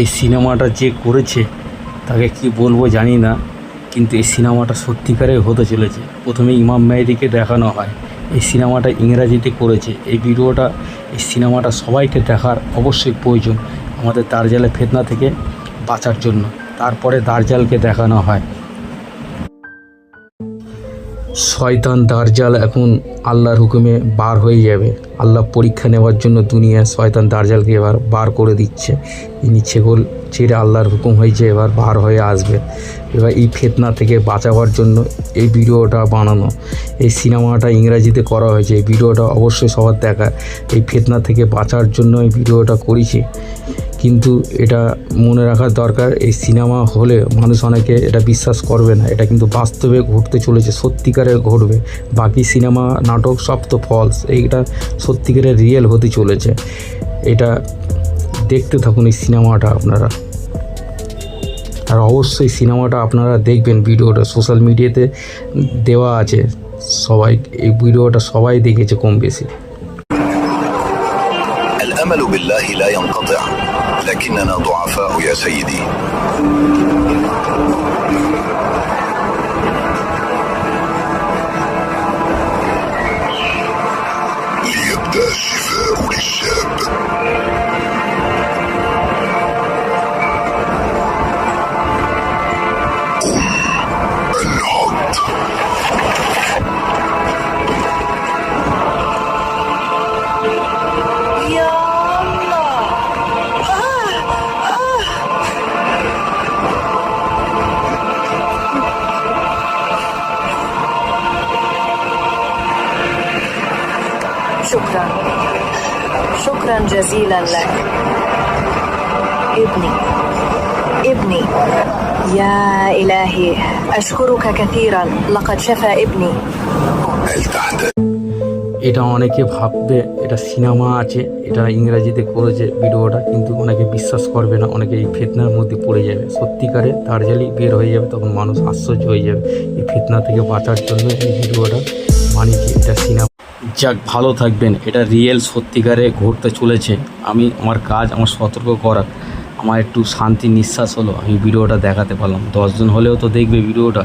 এই সিনেমাটা যে করেছে তাকে কি বলবো জানি না, কিন্তু এই সিনেমাটা সত্যিকারে হতে চলেছে। প্রথমে ইমাম মেহেদীকে দেখানো হয়, এই সিনেমাটা ইংরাজিতে করেছে। এই সিনেমাটা সবাইকে দেখার অবশ্যই প্রয়োজন আমাদের দার্জালে ফিতনা থেকে বাঁচার জন্য। তারপরে দার্জালকে দেখানো হয়। শয়তান দার্জাল এখন আল্লাহর হুকুমে বার হয়ে যাবে। আল্লাহ পরীক্ষা নেওয়ার জন্য দুনিয়ায় শয়তান দার্জালকে এবার বার করে দিচ্ছে। ইনি ছেগল ছেড়ে আল্লাহর হুকুম হয়েছে, এবার বার হয়ে আসবে। এবার এই ফিতনা থেকে বাঁচাবার জন্য এই ভিডিওটা বানানো। এই সিনেমাটা ইংরাজিতে করা হয়েছে, এই ভিডিওটা অবশ্যই সবার দেখা। এই ফিতনা থেকে বাঁচার জন্য এই ভিডিওটা করেছি। কিন্তু এটা মনে রাখার দরকার, এই সিনেমা হলে মানুষ অনেকে এটা বিশ্বাস করবে না, এটা কিন্তু বাস্তবে ঘটতে চলেছে, সত্যিকারে ঘটবে। বাকি সিনেমা নাটক সব তো ফলস, এইটা সত্যিকারের রিয়েল হতে চলেছে। এটা দেখতে থাকুন এই সিনেমাটা আপনারা, আর অবশ্যই সিনেমাটা আপনারা দেখবেন। ভিডিওটা সোশ্যাল মিডিয়াতে দেওয়া আছে, সবাই এই ভিডিওটা সবাই দেখেছে কম বেশি। الأمل بالله لا ينقطع لكننا ضعفاء يا سيدي. ليبدأ الشفاء للشاب. الحط شكرا جزيلا لك ابني يا إلهي، أشكرك كثيرا، لقد شفى ابني. এটা অনেকে ভাববে এটা সিনেমা আছে, এটা ইংরাজিতে করেছে ভিডিওটা, কিন্তু অনেকে বিশ্বাস করবে না, অনেকে এই ফিতনার মধ্যে পড়ে যাবে। সত্যিকারে দার্জালি বের হয়ে যাবে, তখন মানুষ আশ্চর্য হয়ে যাবে। এই ফিতনা থেকে বাঁচার জন্য এই ভিডিওটা বানিয়েছি, এটা সিনেমা। যাক, ভালো থাকবেন। এটা রিয়েল সত্যিকারে ঘটতে চলেছে। আমার কাজ আমার সতর্ক করা, আমার একটু শান্তি নিঃশ্বাস হলো, আমি ভিডিওটা দেখাতে পারলাম। 10 জন হলেও তো দেখবে ভিডিওটা।